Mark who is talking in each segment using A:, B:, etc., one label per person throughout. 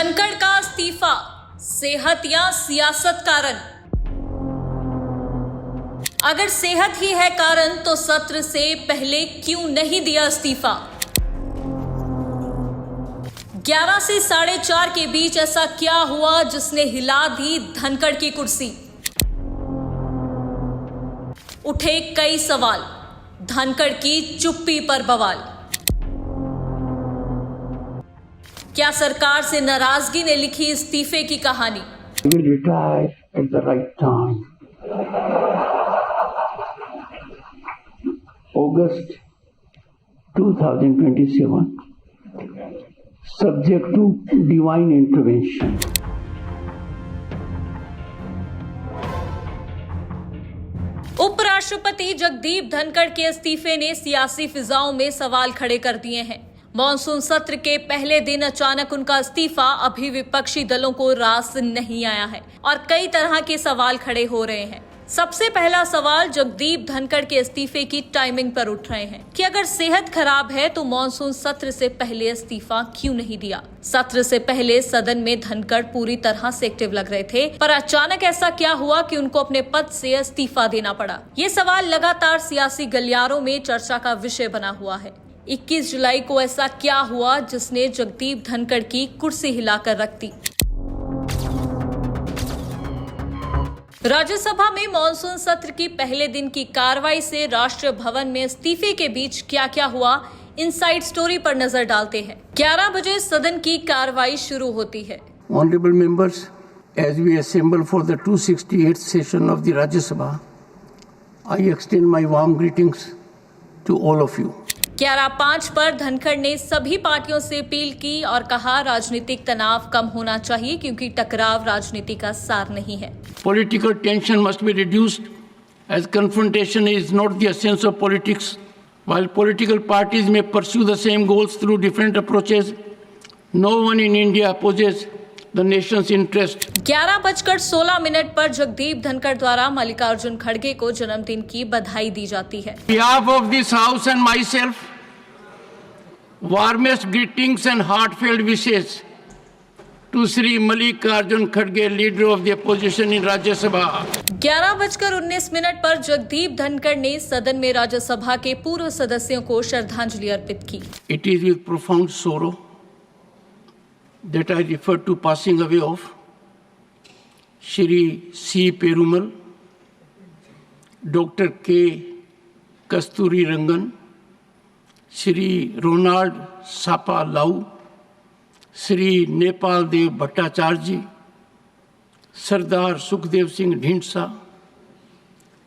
A: धनखड़ का इस्तीफा, सेहत या सियासत कारण? अगर सेहत ही है कारण तो सत्र से पहले क्यों नहीं दिया इस्तीफा? 11 से 4:30 के बीच ऐसा क्या हुआ जिसने हिला दी धनखड़ की कुर्सी? उठे कई सवाल, धनखड़ की चुप्पी पर बवाल। क्या सरकार से नाराजगी ने लिखी इस्तीफे की कहानी?
B: I will retire at the right time. August 2027, subject to divine intervention.
A: उपराष्ट्रपति जगदीप धनखड़ के इस्तीफे ने सियासी फिजाओं में सवाल खड़े कर दिए हैं। मॉनसून सत्र के पहले दिन अचानक उनका इस्तीफा अभी विपक्षी दलों को रास नहीं आया है और कई तरह के सवाल खड़े हो रहे हैं। सबसे पहला सवाल जगदीप धनखड़ के इस्तीफे की टाइमिंग पर उठ रहे हैं कि अगर सेहत खराब है तो मॉनसून सत्र से पहले इस्तीफा क्यों नहीं दिया? सत्र से पहले सदन में धनखड़ पूरी तरह से एक्टिव लग रहे थे, पर अचानक ऐसा क्या हुआ कि उनको अपने पद से इस्तीफा देना पड़ा? ये सवाल लगातार सियासी गलियारों में चर्चा का विषय बना हुआ है। 21 जुलाई को ऐसा क्या हुआ जिसने जगदीप धनखड़ की कुर्सी हिलाकर रख दी? राज्यसभा में मॉनसून सत्र की पहले दिन की कार्रवाई से राष्ट्रीय भवन में इस्तीफे के बीच क्या क्या हुआ, इनसाइड स्टोरी पर नजर डालते हैं। 11 बजे सदन की कार्रवाई शुरू होती है।
B: Honorable members, as we assemble for the 268th session of the Rajya Sabha, I extend my warm greetings to all of you.
A: 11:05 पर धनखड़ ने सभी पार्टियों से अपील की और कहा राजनीतिक तनाव कम होना चाहिए क्योंकि टकराव राजनीति का सार नहीं है।
B: Political tension must be reduced as confrontation is not the essence of politics. While political parties may pursue the same goals through different approaches, no one in India opposes the nation's interest.
A: 11:16 पर जगदीप धनखड़ द्वारा मल्लिकार्जुन खड़गे को जन्मदिन की बधाई दी जाती है।
B: On behalf of this house and myself, warmest greetings and heartfelt wishes to Sri Mallikarjun Kharge, leader of the opposition in Rajya Sabha.
A: 11:19 पर जगदीप धनखड़ ने सदन में राज्यसभा के पूर्व सदस्यों को श्रद्धांजलि अर्पित की।
B: It is with profound sorrow that I refer to passing away of Shri C. Perumal, Dr. K. Kasturi Rangan, Shri Ronald Sapa Lau, Shri Nepal Dev Bhattacharya, Sardar Sukhdev Singh Dhindsa,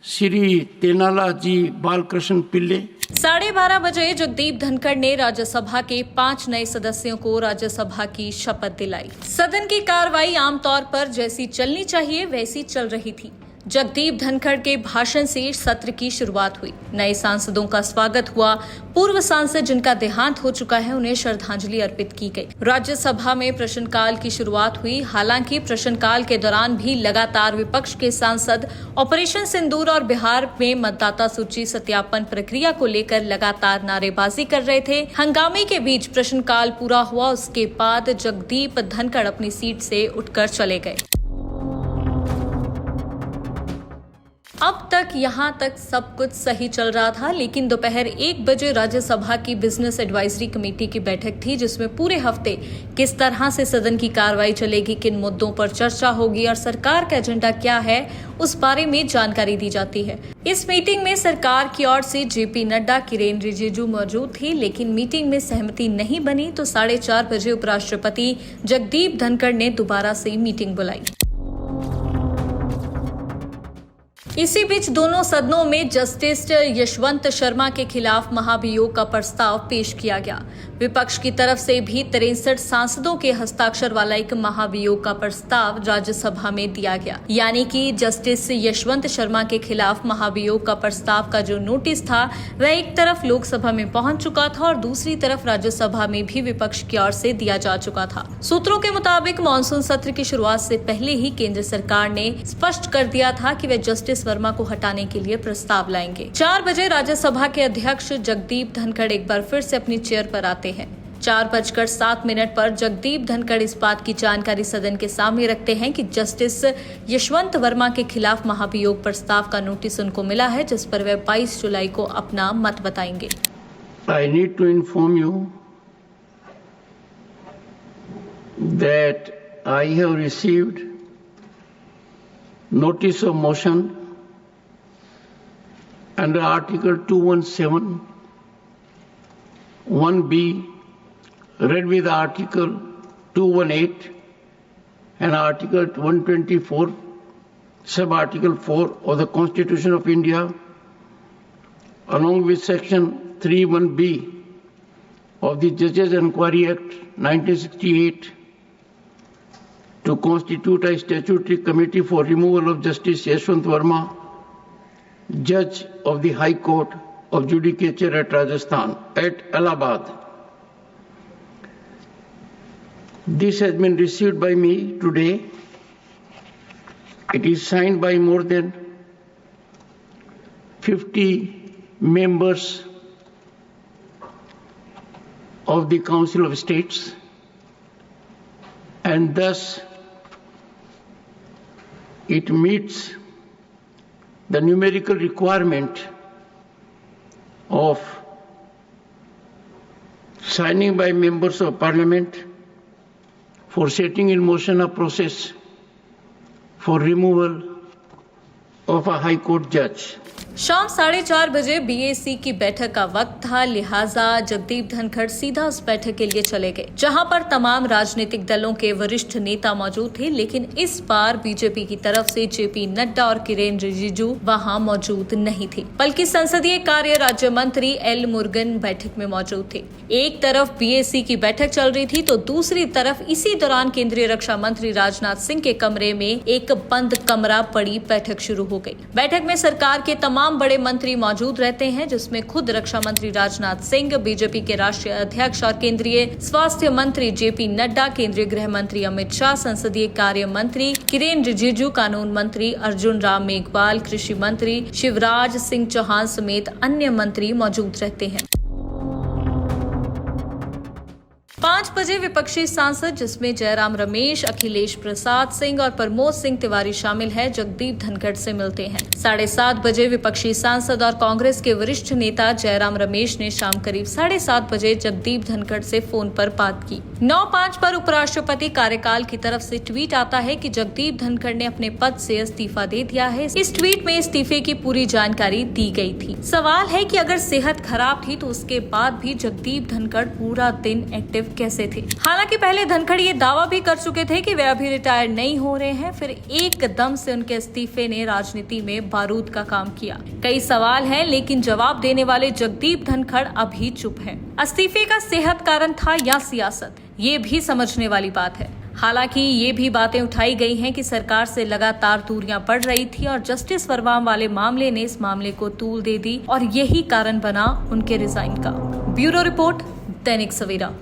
B: Shri Tenala Ji Balkrishnan Pille।
A: 12:30 बजे जगदीप धनखड़ ने राज्यसभा के 5 नए सदस्यों को राज्यसभा की शपथ दिलाई। सदन की कार्रवाई आमतौर पर जैसी चलनी चाहिए वैसी चल रही थी। जगदीप धनखड़ के भाषण से सत्र की शुरुआत हुई। नए सांसदों का स्वागत हुआ। पूर्व सांसद जिनका देहांत हो चुका है उन्हें श्रद्धांजलि अर्पित की गई। राज्यसभा में प्रश्नकाल की शुरुआत हुई। हालांकि प्रश्नकाल के दौरान भी लगातार विपक्ष के सांसद ऑपरेशन सिंदूर और बिहार में मतदाता सूची सत्यापन प्रक्रिया को लेकर लगातार नारेबाजी कर रहे थे। हंगामे के बीच प्रश्नकाल पूरा हुआ। उसके बाद जगदीप धनखड़ अपनी सीट से उठकर चले गए। अब तक यहाँ तक सब कुछ सही चल रहा था, लेकिन दोपहर 1 बजे राज्यसभा की बिजनेस एडवाइजरी कमेटी की बैठक थी जिसमें पूरे हफ्ते किस तरह से सदन की कार्रवाई चलेगी, किन मुद्दों पर चर्चा होगी और सरकार का एजेंडा क्या है उस बारे में जानकारी दी जाती है। इस मीटिंग में सरकार की ओर से जेपी नड्डा, किरेन रिजिजू मौजूद थे, लेकिन मीटिंग में सहमति नहीं बनी तो 4:30 बजे उपराष्ट्रपति जगदीप धनखड़ ने दोबारा से मीटिंग बुलाई। इसी बीच दोनों सदनों में जस्टिस यशवंत शर्मा के खिलाफ महाभियोग का प्रस्ताव पेश किया गया। विपक्ष की तरफ से भी 63 सांसदों के हस्ताक्षर वाला एक महाभियोग का प्रस्ताव राज्यसभा में दिया गया। यानी कि जस्टिस यशवंत शर्मा के खिलाफ महाभियोग का प्रस्ताव का जो नोटिस था वह एक तरफ लोकसभा में पहुंच चुका था और दूसरी तरफ राज्यसभा में भी विपक्ष की ओर से दिया जा चुका था। सूत्रों के मुताबिक मानसून सत्र की शुरुआत से पहले ही केंद्र सरकार ने स्पष्ट कर दिया था कि वे जस्टिस वर्मा को हटाने के लिए प्रस्ताव लाएंगे। 4 बजे राज्यसभा के अध्यक्ष जगदीप धनखड़ एक बार फिर से अपनी चेयर पर आते हैं। 4:07 पर जगदीप धनखड़ इस बात की जानकारी सदन के सामने रखते हैं कि जस्टिस यशवंत वर्मा के खिलाफ महाभियोग प्रस्ताव का नोटिस उनको मिला है, जिस पर वे 22 जुलाई को अपना मत बताएंगे।
B: I need to inform you that I have received notice of motion under Article 217 1B, read with Article 218 and Article 124, Sub-Article 4 of the Constitution of India, along with Section 31B of the Judges Enquiry Act 1968, to constitute a statutory committee for removal of Justice Yashwant Verma, Judge of the High Court of Judicature at Rajasthan, at Allahabad. This has been received by me today. It is signed by more than 50 members of the Council of States, and thus it meets the numerical requirement of signing by members of Parliament for setting in motion a process for removal of a High Court judge.
A: शाम 4:30 बजे BAC की बैठक का वक्त था, लिहाजा जगदीप धनखड़ सीधा उस बैठक के लिए चले गए, जहां पर तमाम राजनीतिक दलों के वरिष्ठ नेता मौजूद थे। लेकिन इस बार बीजेपी की तरफ से जेपी नड्डा और किरेन रिजिजू वहां मौजूद नहीं थे, बल्कि संसदीय कार्य राज्य मंत्री एल मुरुगन बैठक में मौजूद थे। एक तरफ बीएसी की बैठक चल रही थी तो दूसरी तरफ इसी दौरान केंद्रीय रक्षा मंत्री राजनाथ सिंह के कमरे में एक बंद कमरा पड़ी बैठक शुरू हो गई। बैठक में सरकार के तमाम बड़े मंत्री मौजूद रहते हैं, जिसमें खुद रक्षा मंत्री राजनाथ सिंह, बीजेपी के राष्ट्रीय अध्यक्ष और केंद्रीय स्वास्थ्य मंत्री जेपी नड्डा, केंद्रीय गृह मंत्री अमित शाह, संसदीय कार्य मंत्री किरेन रिजिजू, कानून मंत्री अर्जुन राम मेघवाल, कृषि मंत्री शिवराज सिंह चौहान समेत अन्य मंत्री मौजूद रहते हैं। 5 बजे विपक्षी सांसद, जिसमें जयराम रमेश, अखिलेश प्रसाद सिंह और प्रमोद सिंह तिवारी शामिल है, जगदीप धनखड़ से मिलते हैं। 7:30 बजे विपक्षी सांसद और कांग्रेस के वरिष्ठ नेता जयराम रमेश ने शाम करीब 7:30 बजे जगदीप धनखड़ से फोन पर बात की। 9:05 पर उपराष्ट्रपति कार्यकाल की तरफ से ट्वीट आता है कि जगदीप धनखड़ ने अपने पद से इस्तीफा दे दिया है। इस ट्वीट में इस्तीफे की पूरी जानकारी दी गई थी। सवाल है कि अगर सेहत खराब थी तो उसके बाद भी जगदीप धनखड़ पूरा दिन एक्टिव कैसे थे। हालांकि पहले धनखड़ ये दावा भी कर चुके थे कि वे अभी रिटायर नहीं हो रहे हैं, फिर एकदम से उनके इस्तीफे ने राजनीति में बारूद का काम किया। कई सवाल हैं, लेकिन जवाब देने वाले जगदीप धनखड़ अभी चुप हैं। इस्तीफे का सेहत कारण था या सियासत, ये भी समझने वाली बात है। हालांकि ये भी बातें उठाई गई हैं कि सरकार से लगातार दूरियां बढ़ रही थी और जस्टिस वर्मा वाले मामले ने इस मामले को तूल दे दी और यही कारण बना उनके रिजाइन का। Bureau report, Dainik Savera.